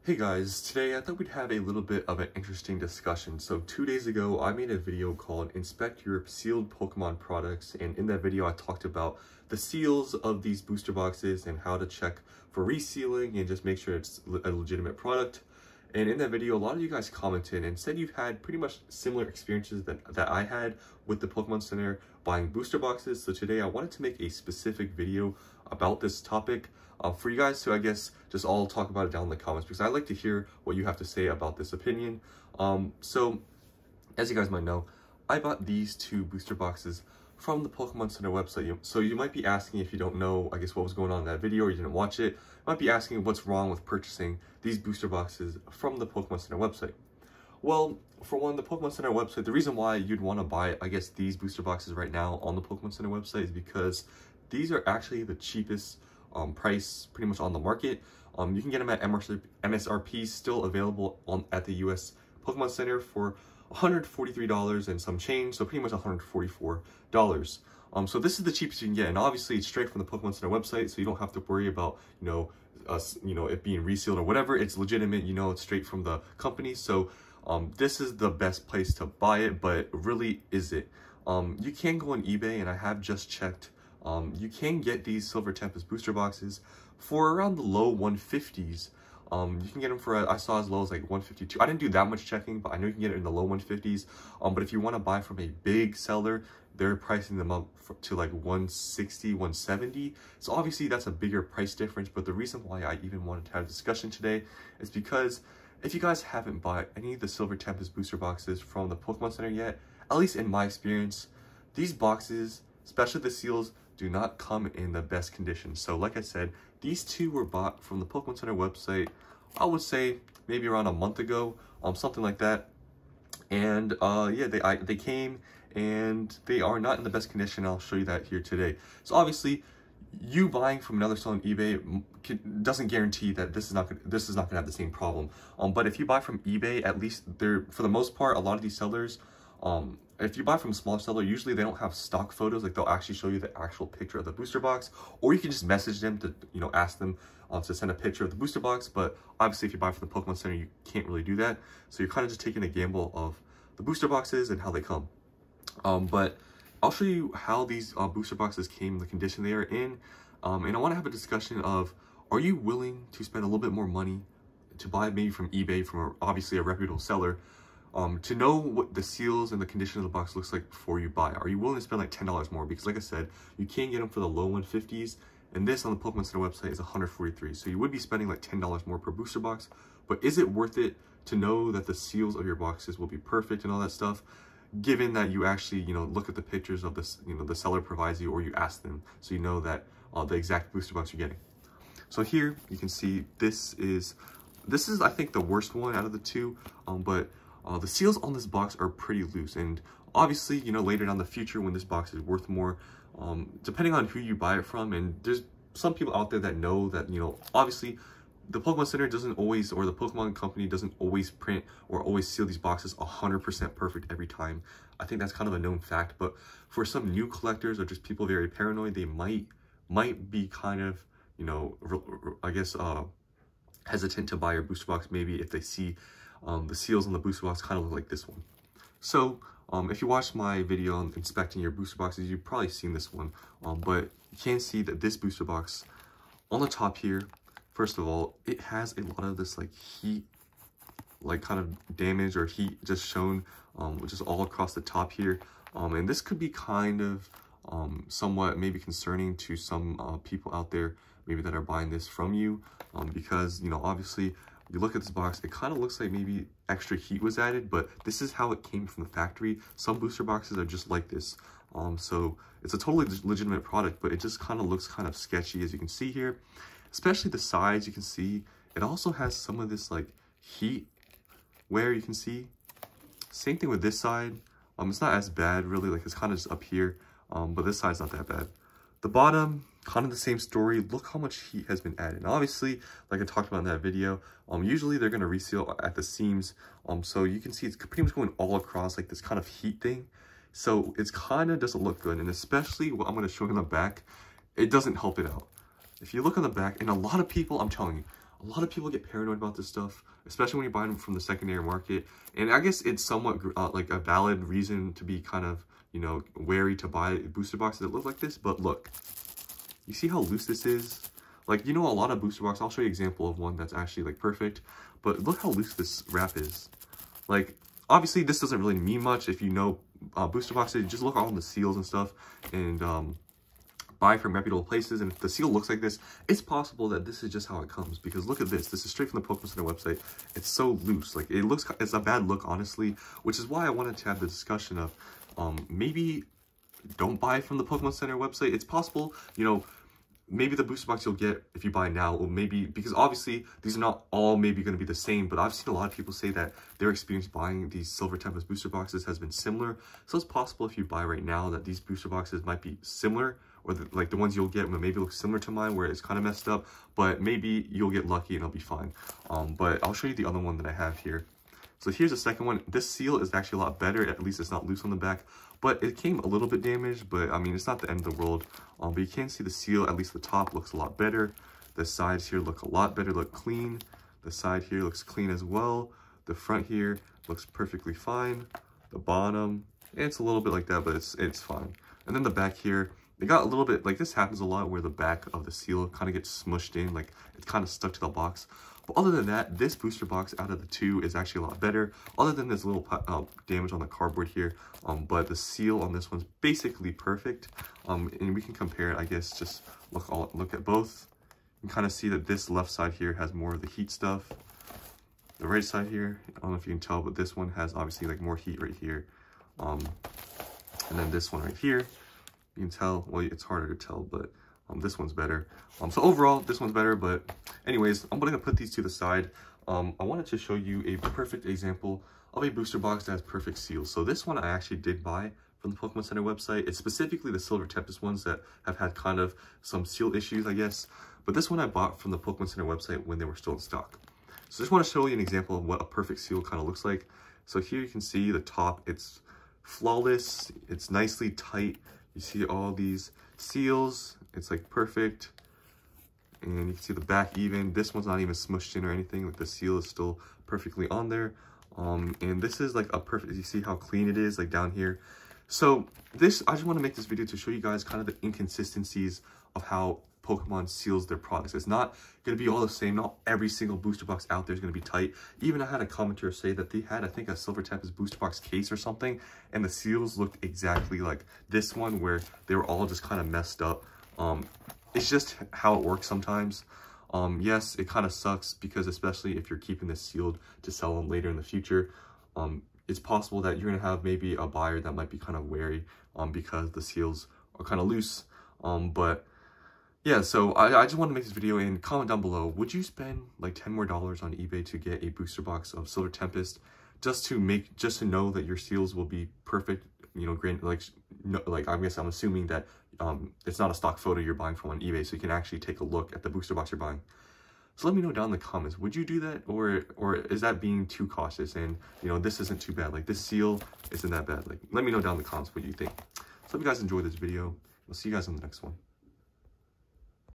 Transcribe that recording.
Hey guys, today I thought we'd have a little bit of an interesting discussion. So 2 days ago, I made a video called Inspect Your Sealed Pokemon Products, and in that video I talked about the seals of these booster boxes and how to check for resealing and just make sure it's a legitimate product. And in that video, a lot of you guys commented and said you've had pretty much similar experiences that I had with the Pokemon Center buying booster boxes. So today I wanted to make a specific video about this topic for you guys to, I guess, just all talk about it down in the comments, because I like to hear what you have to say about this opinion. So as you guys might know, I bought these two booster boxes from the Pokemon Center website. So you might be asking, if you don't know, I guess, what was going on in that video or you didn't watch it, you might be asking what's wrong with purchasing these booster boxes from the Pokemon Center website. Well, for one, the Pokemon Center website, the reason why you'd want to buy, I guess, these booster boxes right now on the Pokemon Center website is because these are actually the cheapest price pretty much on the market. You can get them at MSRP, still available at the US Pokemon Center for $143 and some change, so pretty much $144. So this is the cheapest you can get, and obviously it's straight from the Pokemon Center website, so you don't have to worry about it being resealed or whatever. It's legitimate, it's straight from the company. So this is the best place to buy it, but really, is it? You can go on eBay, and I have just checked. You can get these Silver Tempest booster boxes for around the low 150s. You can get them for, I saw as low as like 152. I didn't do that much checking, but I know you can get it in the low 150s. But if you want to buy from a big seller, they're pricing them up to like 160, 170. So obviously that's a bigger price difference. But the reason why I even wanted to have a discussion today is because if you guys haven't bought any of the Silver Tempest booster boxes from the Pokemon Center yet, at least in my experience, these boxes, especially the seals, do not come in the best condition. So like I said, these two were bought from the Pokemon Center website, I would say maybe around a month ago, something like that. And yeah, they came and they are not in the best condition. I'll show you that here today. So obviously, you buying from another seller on eBay doesn't guarantee that this is not gonna have the same problem. But if you buy from eBay, at least for the most part, a lot of these sellers, if you buy from a smaller seller, usually they don't have stock photos. Like, they'll actually show you the actual picture of the booster box, or you can just message them to, ask them to send a picture of the booster box. But obviously, if you buy from the Pokemon Center, you can't really do that. So you're kind of just taking a gamble of the booster boxes and how they come. But I'll show you how these booster boxes came, the condition they are in. And I want to have a discussion of, are you willing to spend a little bit more money to buy maybe from eBay, from obviously a reputable seller, to know what the seals and the condition of the box looks like before you buy? Are you willing to spend like $10 more? Because like I said, you can get them for the low 150s, and this on the Pokemon Center website is $143. So you would be spending like $10 more per booster box, but is it worth it to know that the seals of your boxes will be perfect and all that stuff, given that you actually, look at the pictures of this, the seller provides you, or you ask them, so you know that the exact booster box you're getting. So here you can see this is I think the worst one out of the two, but the seals on this box are pretty loose, and obviously, later down the future when this box is worth more, depending on who you buy it from, and there's some people out there that know that, obviously the Pokemon Center doesn't always, or the Pokemon company doesn't always print or always seal these boxes 100% perfect every time. I think that's kind of a known fact, but for some new collectors or just people very paranoid, they might be kind of, I guess, hesitant to buy your booster box, maybe if they see the seals on the booster box kind of look like this one. So if you watched my video on inspecting your booster boxes, you've probably seen this one, but you can see that this booster box on the top here, first of all, it has a lot of this like heat, like kind of damage or heat just shown, which is all across the top here. And this could be kind of somewhat maybe concerning to some people out there maybe that are buying this from you, because, obviously, you look at this box, it kind of looks like maybe extra heat was added, but this is how it came from the factory. Some booster boxes are just like this. So it's a totally legitimate product, but it just kind of looks kind of sketchy, as you can see here. Especially the sides, you can see it also has some of this like heat wear, you can see. Same thing with this side. It's not as bad really, like it's kind of just up here, but this side's not that bad. The bottom, kind of the same story. Look how much heat has been added. And obviously, like I talked about in that video, usually they're going to reseal at the seams. So you can see it's pretty much going all across like this kind of heat thing. So it's kind of doesn't look good. And especially what I'm going to show you in the back, it doesn't help it out. If you look on the back, and a lot of people, I'm telling you, A lot of people get paranoid about this stuff, especially when you're buying them from the secondary market. And I guess it's somewhat like a valid reason to be kind of, you know, wary to buy booster boxes that look like this. But look, you see how loose this is? Like, you know, a lot of booster boxes, I'll show you an example of one that's actually like perfect, but look how loose this wrap is. Like, obviously this doesn't really mean much if you know booster boxes. Just look on the seals and stuff, and buy from reputable places. And if the seal looks like this, it's possible that this is just how it comes, because look at this. This is straight from the Pokemon Center website. It's so loose. Like, it's a bad look, honestly, which is why I wanted to have the discussion of maybe don't buy from the Pokemon Center website. It's possible, you know, maybe the booster box you'll get if you buy now, or maybe, because obviously these are not all maybe going to be the same, but I've seen a lot of people say that their experience buying these Silver Tempest booster boxes has been similar. So it's possible if you buy right now that these booster boxes might be similar, or like the ones you'll get will maybe look similar to mine where it's kind of messed up, but maybe you'll get lucky and it'll be fine. But I'll show you the other one that I have here. So here's the second one. This seal is actually a lot better. At least it's not loose on the back, but it came a little bit damaged, but I mean, it's not the end of the world. But you can see the seal, at least the top, looks a lot better. The sides here look a lot better, look clean. The side here looks clean as well. The front here looks perfectly fine. The bottom, it's a little bit like that, but it's fine. And then the back here, they got a little bit, like this happens a lot where the back of the seal kind of gets smushed in, like it's kind of stuck to the box. But other than that, this booster box out of the two is actually a lot better, other than this little damage on the cardboard here. But the seal on this one's basically perfect. And we can compare it, I guess, just look at both. You can kind of see that this left side here has more of the heat stuff. The right side here, I don't know if you can tell, but this one has obviously like more heat right here. And then this one right here, you can tell, well, it's harder to tell, but this one's better. So overall, this one's better, but anyways, I'm gonna put these to the side. I wanted to show you a perfect example of a booster box that has perfect seals. So this one I actually did buy from the Pokemon Center website. It's specifically the Silver Tempest ones that have had kind of some seal issues, I guess. But this one I bought from the Pokemon Center website when they were still in stock. So I just want to show you an example of what a perfect seal kind of looks like. So here you can see the top, it's flawless, it's nicely tight. You see all these seals, it's like perfect. And you can see the back even. This one's not even smushed in or anything. Like the seal is still perfectly on there. And this is like a perfect, you see how clean it is, like down here. So this, I just want to make this video to show you guys kind of the inconsistencies of how Pokemon seals their products. It's not going to be all the same. Not every single booster box out there is going to be tight. Even I had a commenter say that they had, I think, a Silver Tempest booster box case or something, and the seals looked exactly like this one, where they were all just kind of messed up. It's just how it works sometimes. Yes, it kind of sucks, because especially if you're keeping this sealed to sell them later in the future, it's possible that you're going to have maybe a buyer that might be kind of wary because the seals are kind of loose. But yeah, so I just want to make this video, and comment down below, would you spend like $10 more on eBay to get a booster box of Silver Tempest just to know that your seals will be perfect? You know, like I guess I'm assuming that it's not a stock photo you're buying from on eBay, so you can actually take a look at the booster box you're buying. So let me know down in the comments, would you do that, or is that being too cautious? And you know, this isn't too bad. Like this seal isn't that bad. Like, let me know down in the comments what you think. So hope you guys enjoyed this video. I'll see you guys in the next one.